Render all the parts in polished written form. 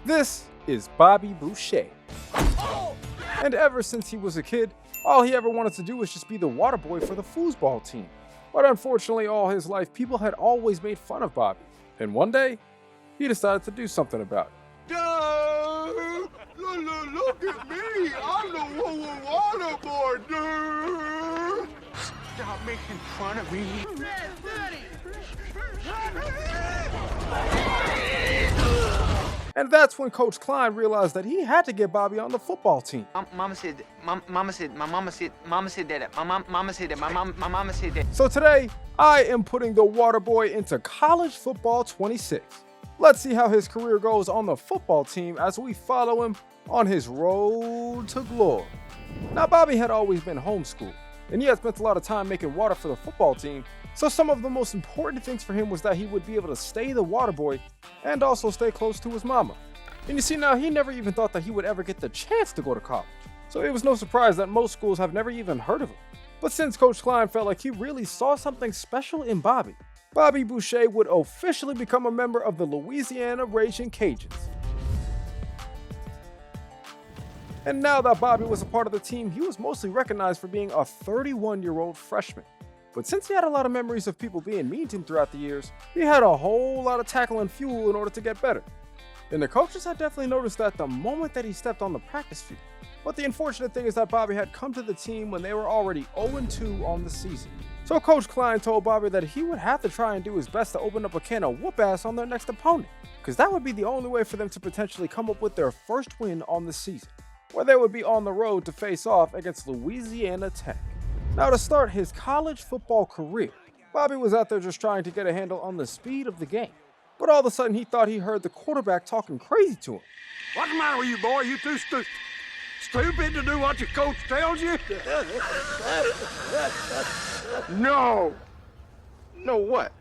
This is Bobby Boucher. And ever since he was a kid, all he ever wanted to do was just be the water boy for the foosball team. But unfortunately, all his life, people had always made fun of Bobby. And one day, he decided to do something about it. Look at me! I'm the Waterboy, dude! Stop making fun of me. And that's when Coach Klein realized that he had to get Bobby on the football team. Mama said that. So today, I am putting the Waterboy into college football 26. Let's see how his career goes on the football team as we follow him on his road to glory. Now, Bobby had always been homeschooled, and he had spent a lot of time making water for the football team, so some of the most important things for him was that he would be able to stay the water boy and also stay close to his mama. And you see, now he never even thought that he would ever get the chance to go to college, so it was no surprise that most schools have never even heard of him. But since Coach Klein felt like he really saw something special in Bobby, Bobby Boucher would officially become a member of the Louisiana Raging Cajuns. And now that Bobby was a part of the team, he was mostly recognized for being a 31-year-old freshman. But since he had a lot of memories of people being mean to him throughout the years, he had a whole lot of tackle and fuel in order to get better. And the coaches had definitely noticed that the moment that he stepped on the practice field. But the unfortunate thing is that Bobby had come to the team when they were already 0-2 on the season. So Coach Klein told Bobby that he would have to try and do his best to open up a can of whoop-ass on their next opponent, because that would be the only way for them to potentially come up with their first win on the season, where they would be on the road to face off against Louisiana Tech. Now, to start his college football career, Bobby was out there just trying to get a handle on the speed of the game. But all of a sudden, he thought he heard the quarterback talking crazy to him. What's the matter with you, boy? You too stupid to do what your coach tells you? No. No what?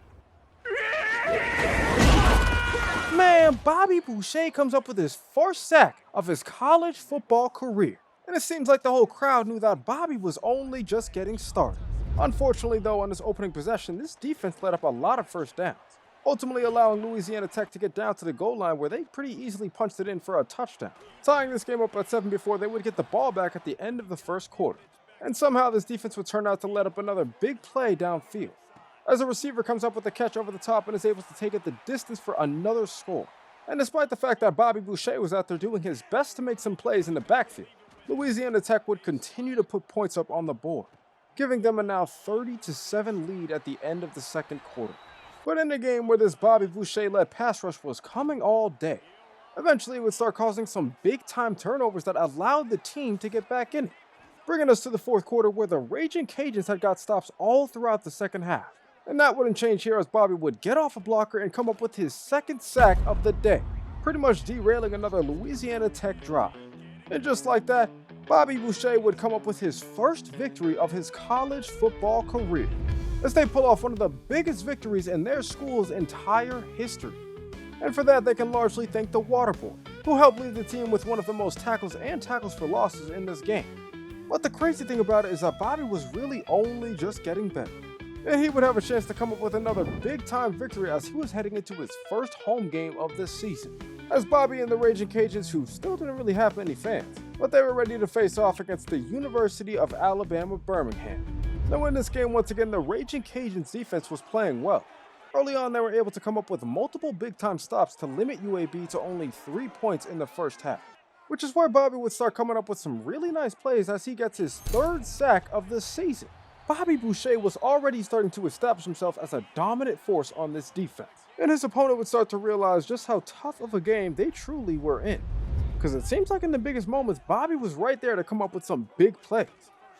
Man, Bobby Boucher comes up with his first sack of his college football career. And it seems like the whole crowd knew that Bobby was only just getting started. Unfortunately, though, on this opening possession, this defense let up a lot of first downs, ultimately allowing Louisiana Tech to get down to the goal line where they pretty easily punched it in for a touchdown, tying this game up at 7 before they would get the ball back at the end of the first quarter. And somehow this defense would turn out to let up another big play downfield, as a receiver comes up with a catch over the top and is able to take it the distance for another score. And despite the fact that Bobby Boucher was out there doing his best to make some plays in the backfield, Louisiana Tech would continue to put points up on the board, giving them a now 30-7 lead at the end of the second quarter. But in a game where this Bobby Boucher-led pass rush was coming all day, eventually it would start causing some big-time turnovers that allowed the team to get back in it, bringing us to the fourth quarter where the Raging Cajuns had got stops all throughout the second half. And that wouldn't change here as Bobby would get off a blocker and come up with his second sack of the day, pretty much derailing another Louisiana Tech drive. And just like that, Bobby Boucher would come up with his first victory of his college football career, as they pull off one of the biggest victories in their school's entire history. And for that, they can largely thank the Waterboy, who helped lead the team with one of the most tackles and tackles for losses in this game. But the crazy thing about it is that Bobby was really only just getting better, and he would have a chance to come up with another big-time victory as he was heading into his first home game of this season, as Bobby and the Raging Cajuns, who still didn't really have many fans, but they were ready to face off against the University of Alabama, Birmingham. Now in this game, once again, the Raging Cajuns defense was playing well. Early on, they were able to come up with multiple big-time stops to limit UAB to only 3 points in the first half, which is where Bobby would start coming up with some really nice plays as he gets his third sack of the season. Bobby Boucher was already starting to establish himself as a dominant force on this defense, and his opponent would start to realize just how tough of a game they truly were in. Because it seems like in the biggest moments, Bobby was right there to come up with some big plays,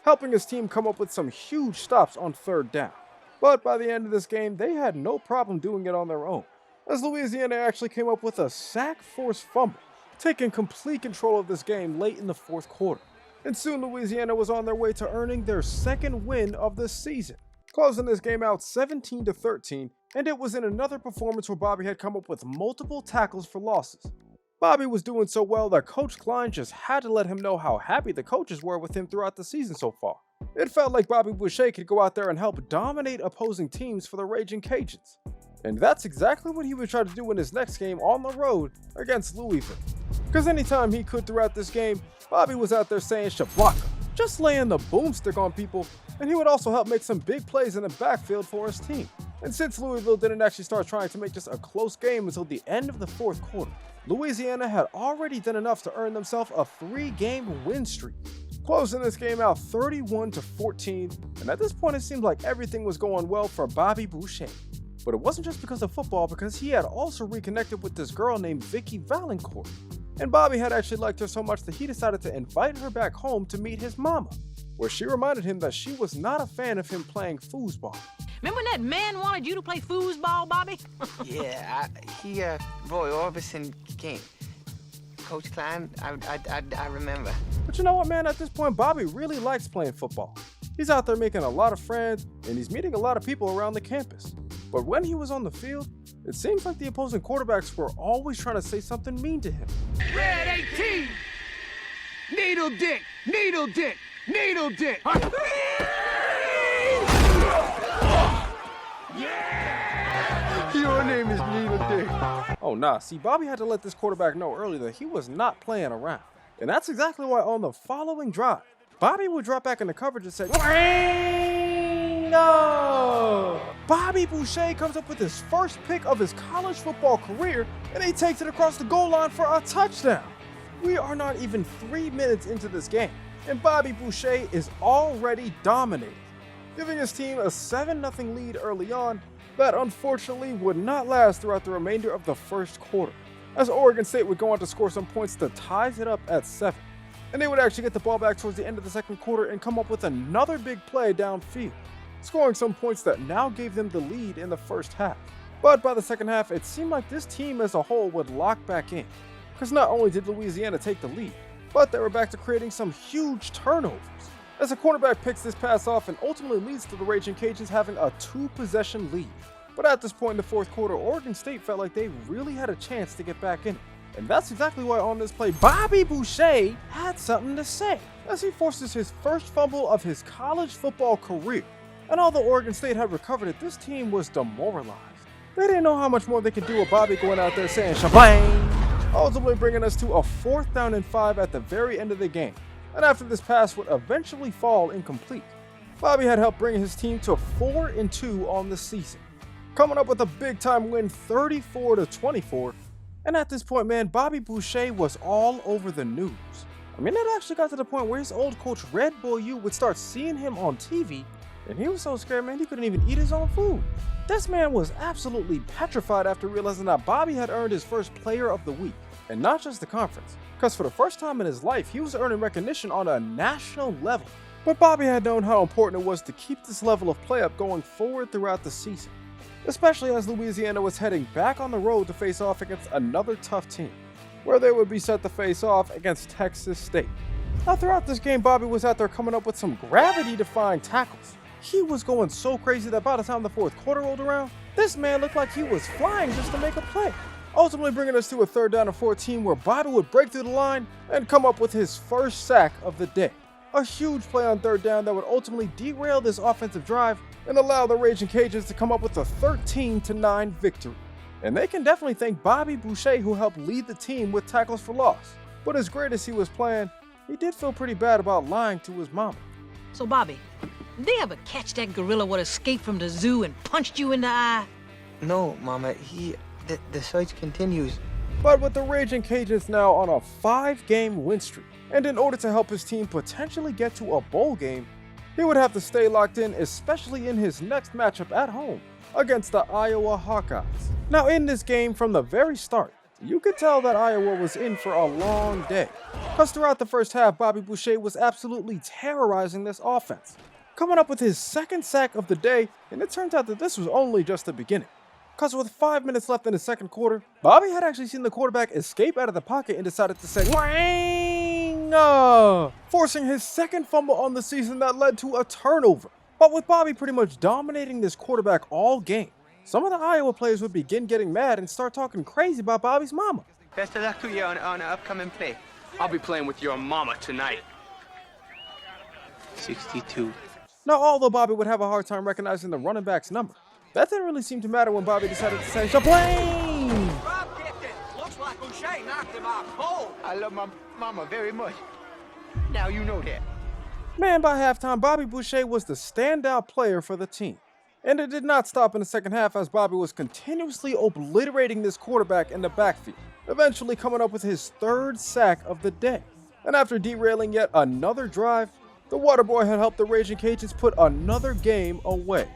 helping his team come up with some huge stops on third down. But by the end of this game, they had no problem doing it on their own, as Louisiana actually came up with a sack-forced fumble, taking complete control of this game late in the fourth quarter. And soon Louisiana was on their way to earning their second win of the season, closing this game out 17-13, and it was in another performance where Bobby had come up with multiple tackles for losses. Bobby was doing so well that Coach Klein just had to let him know how happy the coaches were with him throughout the season so far. It felt like Bobby Boucher could go out there and help dominate opposing teams for the Raging Cajuns. And that's exactly what he would try to do in his next game on the road against Louisville. because anytime he could throughout this game, Bobby was out there saying shablaka, just laying the boomstick on people, and he would also help make some big plays in the backfield for his team. And since Louisville didn't actually start trying to make this a close game until the end of the fourth quarter, Louisiana had already done enough to earn themselves a 3-game win streak, closing this game out 31-14, and at this point it seemed like everything was going well for Bobby Boucher. But it wasn't just because of football, because he had also reconnected with this girl named Vicky Valancourt. And Bobby had actually liked her so much that he decided to invite her back home to meet his mama, where she reminded him that she was not a fan of him playing foosball. Remember when that man wanted you to play foosball, Bobby? Yeah, Roy Orbison came. Coach Klein, I remember. But you know what, man? At this point, Bobby really likes playing football. He's out there making a lot of friends, and he's meeting a lot of people around the campus. But when he was on the field, it seems like the opposing quarterbacks were always trying to say something mean to him. Red 18! Needle dick! Needle dick! Needle dick! Your name is Needle Dick. Oh nah, see, Bobby had to let this quarterback know earlier that he was not playing around. And that's exactly why on the following drive, Bobby would drop back into coverage and say, no! Bobby Boucher comes up with his first pick of his college football career, and he takes it across the goal line for a touchdown. We are not even 3 minutes into this game, and Bobby Boucher is already dominating, giving his team a 7-0 lead early on that unfortunately would not last throughout the remainder of the first quarter, as Oregon State would go on to score some points to tie it up at 7. And they would actually get the ball back towards the end of the second quarter and come up with another big play downfield, scoring some points that now gave them the lead in the first half. But by the second half, it seemed like this team as a whole would lock back in, because not only did Louisiana take the lead, but they were back to creating some huge turnovers, as the quarterback picks this pass off and ultimately leads to the Raging Cajuns having a 2-possession lead. But at this point in the fourth quarter, Oregon State felt like they really had a chance to get back in it. And that's exactly why on this play, Bobby Boucher had something to say, as he forces his first fumble of his college football career. And although Oregon State had recovered it, this team was demoralized. They didn't know how much more they could do with Bobby going out there saying shabang, ultimately bringing us to a 4th down and 5 at the very end of the game. And after this pass would eventually fall incomplete, Bobby had helped bring his team to 4-2 on the season, coming up with a big-time win 34-24. And at this point, man, Bobby Boucher was all over the news. I mean, it actually got to the point where his old coach Red Bull U would start seeing him on TV, and he was so scared, man, he couldn't even eat his own food. This man was absolutely petrified after realizing that Bobby had earned his first Player of the Week, and not just the conference, because for the first time in his life, he was earning recognition on a national level. But Bobby had known how important it was to keep this level of play up going forward throughout the season, especially as Louisiana was heading back on the road to face off against another tough team, where they would be set to face off against Texas State. Now throughout this game, Bobby was out there coming up with some gravity-defying tackles. He was going so crazy that by the time the fourth quarter rolled around, this man looked like he was flying just to make a play, ultimately bringing us to a 3rd down and 14 where Bobby would break through the line and come up with his first sack of the day. A huge play on 3rd down that would ultimately derail this offensive drive and allow the Raging Cajuns to come up with a 13-9 victory. And they can definitely thank Bobby Boucher, who helped lead the team with tackles for loss. But as great as he was playing, he did feel pretty bad about lying to his mama. So, Bobby, did they ever catch that gorilla what escaped from the zoo and punched you in the eye? No, Mama, the search continues. But with the Raging Cajuns now on a 5-game win streak, and in order to help his team potentially get to a bowl game, he would have to stay locked in, especially in his next matchup at home against the Iowa Hawkeyes. Now in this game from the very start, you could tell that Iowa was in for a long day, because throughout the first half, Bobby Boucher was absolutely terrorizing this offense, coming up with his 2nd sack of the day, and it turns out that this was only just the beginning. Because with 5 minutes left in the second quarter, Bobby had actually seen the quarterback escape out of the pocket and decided to say, "Wang!" forcing his 2nd fumble on the season that led to a turnover. But with Bobby pretty much dominating this quarterback all game, some of the Iowa players would begin getting mad and start talking crazy about Bobby's mama. Best of luck to you on an upcoming play. I'll be playing with your mama tonight. 62. Now, although Bobby would have a hard time recognizing the running back's number, that didn't really seem to matter when Bobby decided to say, "Shablang!" Looks like Boucher knocked him I love my mama very much. Now you know that. Man, by halftime, Bobby Boucher was the standout player for the team. And it did not stop in the second half as Bobby was continuously obliterating this quarterback in the backfield, eventually coming up with his third sack of the day. And after derailing yet another drive, the Waterboy had helped the Raging Cajuns put another game away,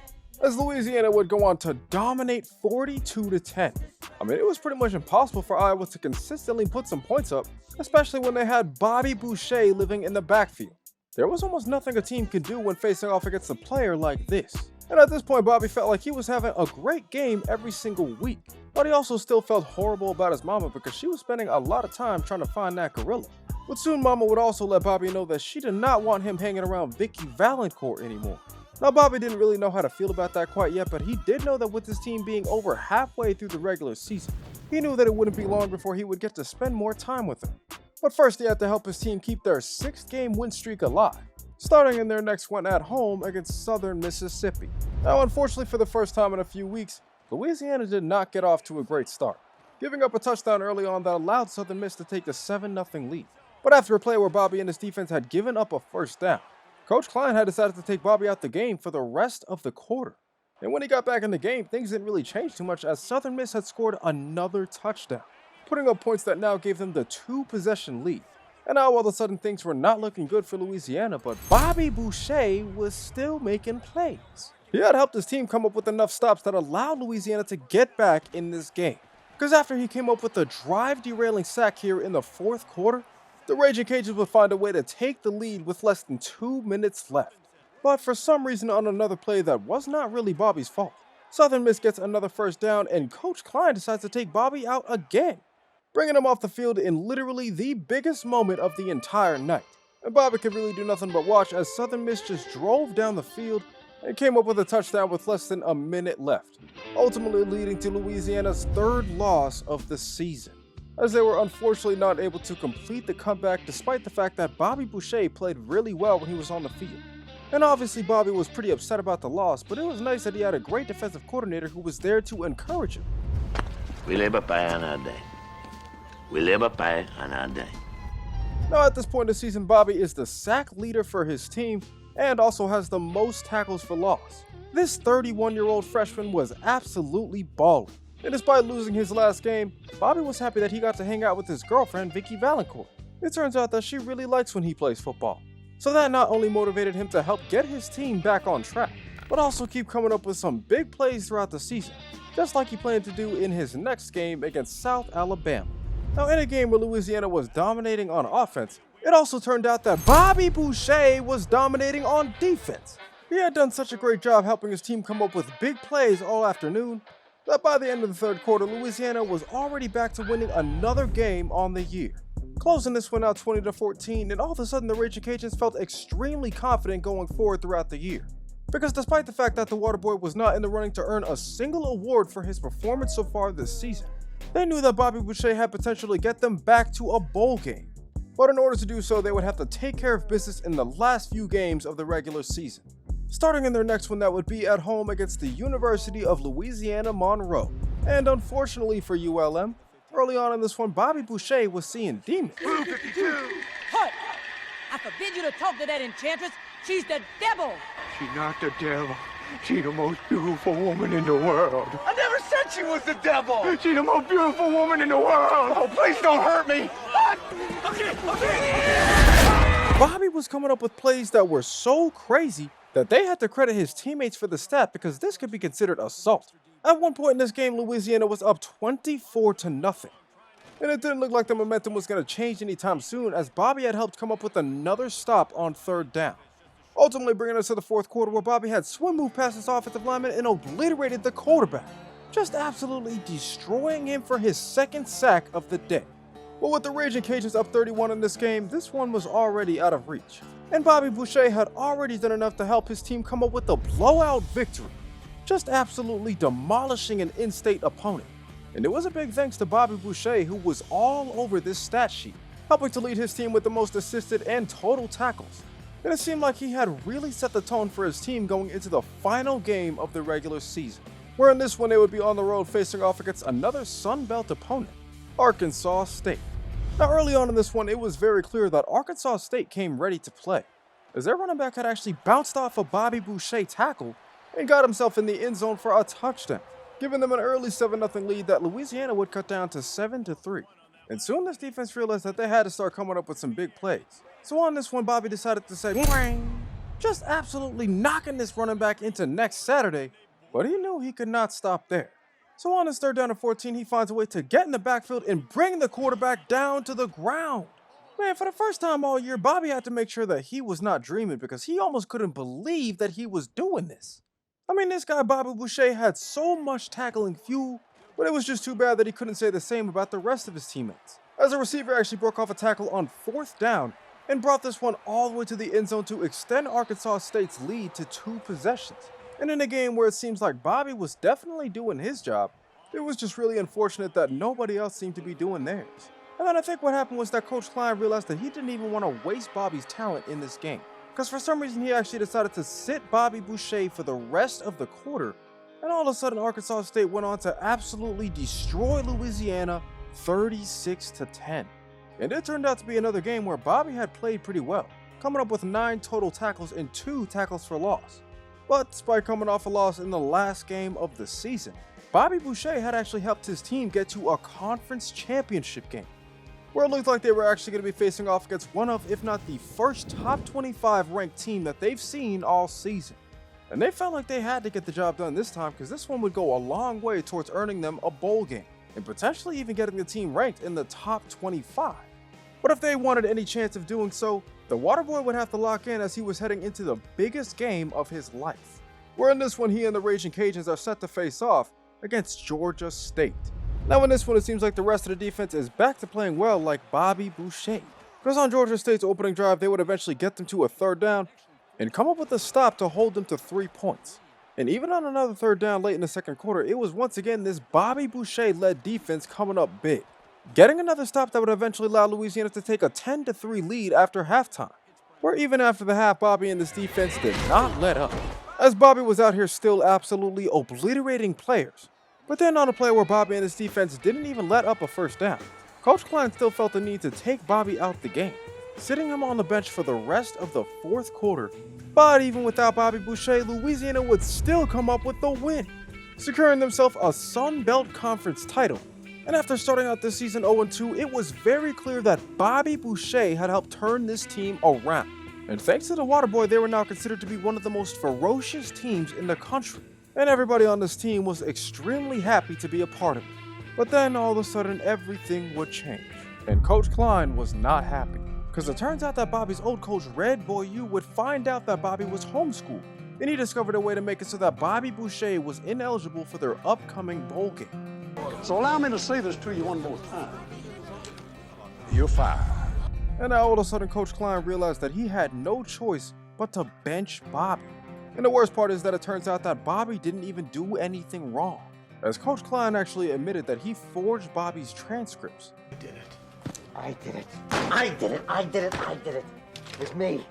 as Louisiana would go on to dominate 42-10. I mean, it was pretty much impossible for Iowa to consistently put some points up, especially when they had Bobby Boucher living in the backfield. There was almost nothing a team could do when facing off against a player like this. And at this point, Bobby felt like he was having a great game every single week. But he also still felt horrible about his mama because she was spending a lot of time trying to find that gorilla. But soon Mama would also let Bobby know that she did not want him hanging around Vicky Valancourt anymore. Now Bobby didn't really know how to feel about that quite yet, but he did know that with his team being over halfway through the regular season, he knew that it wouldn't be long before he would get to spend more time with her. But first he had to help his team keep their 6-game win streak alive, starting in their next one at home against Southern Mississippi. Now unfortunately for the first time in a few weeks, Louisiana did not get off to a great start, giving up a touchdown early on that allowed Southern Miss to take a 7-0 lead. But after a play where Bobby and his defense had given up a first down, Coach Klein had decided to take Bobby out the game for the rest of the quarter. And when he got back in the game, things didn't really change too much as Southern Miss had scored another touchdown, putting up points that now gave them the 2-possession lead. And now all of a sudden things were not looking good for Louisiana, but Bobby Boucher was still making plays. He had helped his team come up with enough stops that allowed Louisiana to get back in this game. Because after he came up with a drive-derailing sack here in the fourth quarter, the Raging Cajuns would find a way to take the lead with less than 2 minutes left. But for some reason on another play that was not really Bobby's fault, Southern Miss gets another first down and Coach Klein decides to take Bobby out again, bringing him off the field in literally the biggest moment of the entire night. And Bobby could really do nothing but watch as Southern Miss just drove down the field and came up with a touchdown with less than a minute left, ultimately leading to Louisiana's third loss of the season, as they were unfortunately not able to complete the comeback despite the fact that Bobby Boucher played really well when he was on the field. And obviously Bobby was pretty upset about the loss, but it was nice that he had a great defensive coordinator who was there to encourage him. We live a pie on our day. We live a pie on our day. Now at this point in the season, Bobby is the sack leader for his team and also has the most tackles for loss. This 31-year-old freshman was absolutely balling. And despite losing his last game, Bobby was happy that he got to hang out with his girlfriend, Vicky Valancourt. It turns out that she really likes when he plays football. So that not only motivated him to help get his team back on track, but also keep coming up with some big plays throughout the season, just like he planned to do in his next game against South Alabama. Now in a game where Louisiana was dominating on offense, it also turned out that Bobby Boucher was dominating on defense. He had done such a great job helping his team come up with big plays all afternoon, that by the end of the third quarter, Louisiana was already back to winning another game on the year, closing this one out 20-14, and all of a sudden the Raging Cajuns felt extremely confident going forward throughout the year. Because despite the fact that the Waterboy was not in the running to earn a single award for his performance so far this season, they knew that Bobby Boucher had potential to get them back to a bowl game. But in order to do so, they would have to take care of business in the last few games of the regular season, starting in their next one that would be at home against the University of Louisiana Monroe. And unfortunately for ULM, early on in this one, Bobby Boucher was seeing demons. Halt! I forbid you to talk to that enchantress. She's the devil. She's not the devil. She's the most beautiful woman in the world. I never said she was the devil! She's the most beautiful woman in the world. Oh, please don't hurt me! Bobby was coming up with plays that were so crazy that they had to credit his teammates for the stat because this could be considered assault. At one point in this game, Louisiana was up 24-0. And it didn't look like the momentum was going to change anytime soon as Bobby had helped come up with another stop on third down, ultimately bringing us to the fourth quarter where Bobby had swim move past his offensive lineman and obliterated the quarterback, just absolutely destroying him for his second sack of the day. But with the Raging Cajuns up 31 in this game, this one was already out of reach, and Bobby Boucher had already done enough to help his team come up with a blowout victory, just absolutely demolishing an in-state opponent. And it was a big thanks to Bobby Boucher, who was all over this stat sheet, helping to lead his team with the most assisted and total tackles. And it seemed like he had really set the tone for his team going into the final game of the regular season, where in this one they would be on the road facing off against another Sun Belt opponent, Arkansas State. Now early on in this one, it was very clear that Arkansas State came ready to play, as their running back had actually bounced off a Bobby Boucher tackle and got himself in the end zone for a touchdown, giving them an early 7-0 lead that Louisiana would cut down to 7-3. And soon this defense realized that they had to start coming up with some big plays. So on this one, Bobby decided to say, "Wang," just absolutely knocking this running back into next Saturday, but he knew he could not stop there. So on his 3rd down and 14, he finds a way to get in the backfield and bring the quarterback down to the ground. Man, for the first time all year, Bobby had to make sure that he was not dreaming because he almost couldn't believe that he was doing this. I mean, this guy Bobby Boucher had so much tackling fuel, but it was just too bad that he couldn't say the same about the rest of his teammates, as a receiver actually broke off a tackle on 4th down and brought this one all the way to the end zone to extend Arkansas State's lead to 2 possessions. And in a game where it seems like Bobby was definitely doing his job, it was just really unfortunate that nobody else seemed to be doing theirs. And then I think what happened was that Coach Klein realized that he didn't even want to waste Bobby's talent in this game, because for some reason he actually decided to sit Bobby Boucher for the rest of the quarter, and all of a sudden Arkansas State went on to absolutely destroy Louisiana 36-10. And it turned out to be another game where Bobby had played pretty well, coming up with 9 total tackles and 2 tackles for loss. But despite coming off a loss in the last game of the season, Bobby Boucher had actually helped his team get to a conference championship game, where it looked like they were actually going to be facing off against one of, if not the first top 25 ranked team that they've seen all season. And they felt like they had to get the job done this time because this one would go a long way towards earning them a bowl game, and potentially even getting the team ranked in the top 25. But if they wanted any chance of doing so, the Waterboy would have to lock in as he was heading into the biggest game of his life, where in this one he and the Raging Cajuns are set to face off against Georgia State. Now in this one, it seems like the rest of the defense is back to playing well like Bobby Boucher, because on Georgia State's opening drive, they would eventually get them to a 3rd down and come up with a stop to hold them to 3 points. And even on another 3rd down late in the 2nd quarter, it was once again this Bobby Boucher-led defense coming up big, getting another stop that would eventually allow Louisiana to take a 10-3 lead after halftime, where even after the half, Bobby and this defense did not let up, as Bobby was out here still absolutely obliterating players. But then on a play where Bobby and his defense didn't even let up a 1st down, Coach Klein still felt the need to take Bobby out the game, sitting him on the bench for the rest of the 4th quarter. But even without Bobby Boucher, Louisiana would still come up with the win, securing themselves a Sun Belt Conference title. And after starting out this season 0-2, it was very clear that Bobby Boucher had helped turn this team around. And thanks to the Waterboy, they were now considered to be one of the most ferocious teams in the country. And everybody on this team was extremely happy to be a part of it. But then all of a sudden, everything would change. And Coach Klein was not happy, because it turns out that Bobby's old coach, Red Boy U, would find out that Bobby was homeschooled. And he discovered a way to make it so that Bobby Boucher was ineligible for their upcoming bowl game. So allow me to say this to you one more time. You're fired. And now all of a sudden, Coach Klein realized that he had no choice but to bench Bobby. And the worst part is that it turns out that Bobby didn't even do anything wrong, as Coach Klein actually admitted that he forged Bobby's transcripts. I did it. I did it. I did it. I did it. I did it. It was me.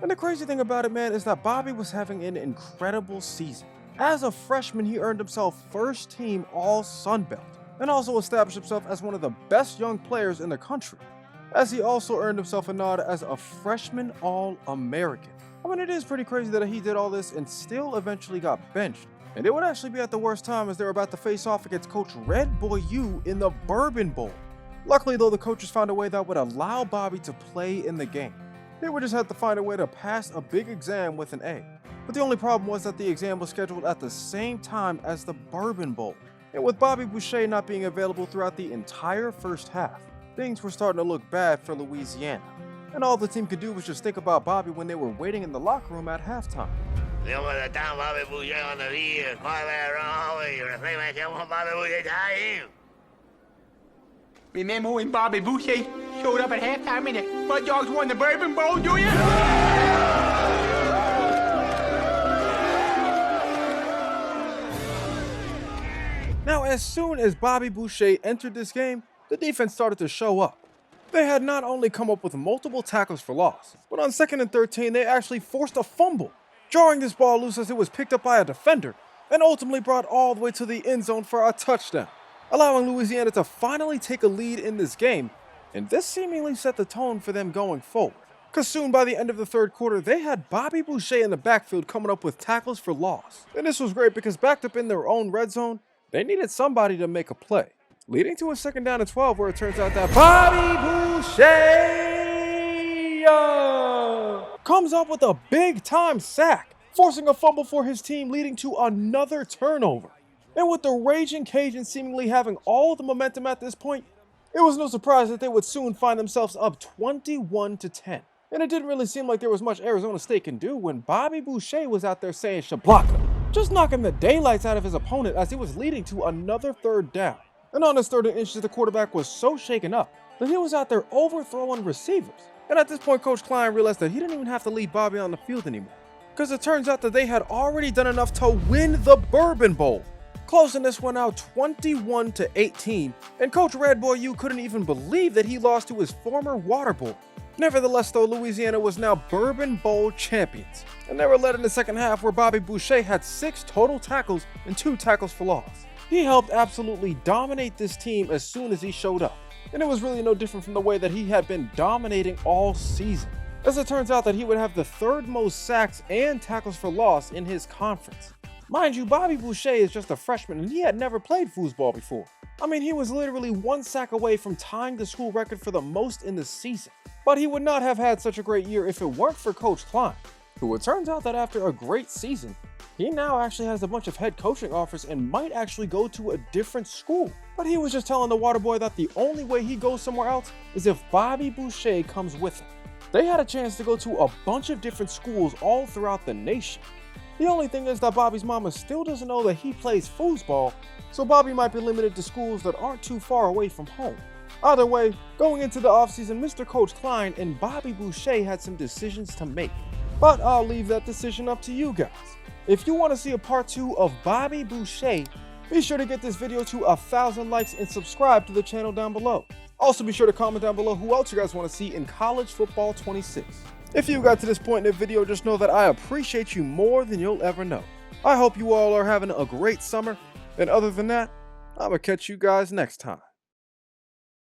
And the crazy thing about it, man, is that Bobby was having an incredible season. As a freshman, he earned himself 1st team All Sun Belt, and also established himself as one of the best young players in the country, as he also earned himself a nod as a freshman All-American. I mean, it is pretty crazy that he did all this and still eventually got benched. And it would actually be at the worst time, as they were about to face off against Coach Red Boy U in the Bourbon Bowl. Luckily though, the coaches found a way that would allow Bobby to play in the game. They would just have to find a way to pass a big exam with an A. But the only problem was that the exam was scheduled at the same time as the Bourbon Bowl. And with Bobby Boucher not being available throughout the entire 1st half, things were starting to look bad for Louisiana. And all the team could do was just think about Bobby when they were waiting in the locker room at halftime. Remember when Bobby Boucher showed up at halftime and the Mud Dogs won the Bourbon Bowl, do you? Now, as soon as Bobby Boucher entered this game, the defense started to show up. They had not only come up with multiple tackles for loss, but on 2nd and 13, they actually forced a fumble, jarring this ball loose as it was picked up by a defender, and ultimately brought all the way to the end zone for a touchdown, allowing Louisiana to finally take a lead in this game and this seemingly set the tone for them going forward. Cause soon by the end of the third quarter, they had Bobby Boucher in the backfield coming up with tackles for loss. And this was great because backed up in their own red zone, they needed somebody to make a play, leading to a 2nd down and 12 where it turns out that Bobby Boucher comes up with a big time sack, forcing a fumble for his team, leading to another turnover. And with the raging Cajuns seemingly having all the momentum at this point, it was no surprise that they would soon find themselves up 21-10. And it didn't really seem like there was much Arizona State can do when Bobby Boucher was out there saying shablaka, just knocking the daylights out of his opponent as he was leading to another 3rd down. And on his 3rd and inches, the quarterback was so shaken up that he was out there overthrowing receivers. And at this point, Coach Klein realized that he didn't even have to leave Bobby on the field anymore, because it turns out that they had already done enough to win the Bourbon Bowl, closing this one out 21-18, and Coach Redboy U couldn't even believe that he lost to his former Waterboy. Nevertheless though, Louisiana was now Bourbon Bowl champions, and they were led in the second half where Bobby Boucher had 6 total tackles and 2 tackles for loss. He helped absolutely dominate this team as soon as he showed up, and it was really no different from the way that he had been dominating all season, as it turns out that he would have the 3rd most sacks and tackles for loss in his conference. Mind you, Bobby Boucher is just a freshman and he had never played foosball before. I mean, he was literally 1 sack away from tying the school record for the most in the season. But he would not have had such a great year if it weren't for Coach Klein, who it turns out that after a great season, he now actually has a bunch of head coaching offers and might actually go to a different school. But he was just telling the Waterboy that the only way he goes somewhere else is if Bobby Boucher comes with him. They had a chance to go to a bunch of different schools all throughout the nation. The only thing is that Bobby's mama still doesn't know that he plays foosball, so Bobby might be limited to schools that aren't too far away from home. Either way, going into the offseason, Mr. Coach Klein and Bobby Boucher had some decisions to make. But I'll leave that decision up to you guys. If you want to see a part 2 of Bobby Boucher, be sure to get this video to 1,000 likes and subscribe to the channel down below. Also be sure to comment down below who else you guys want to see in College Football 26. If you got to this point in the video, just know that I appreciate you more than you'll ever know. I hope you all are having a great summer, and other than that, I'm gonna catch you guys next time.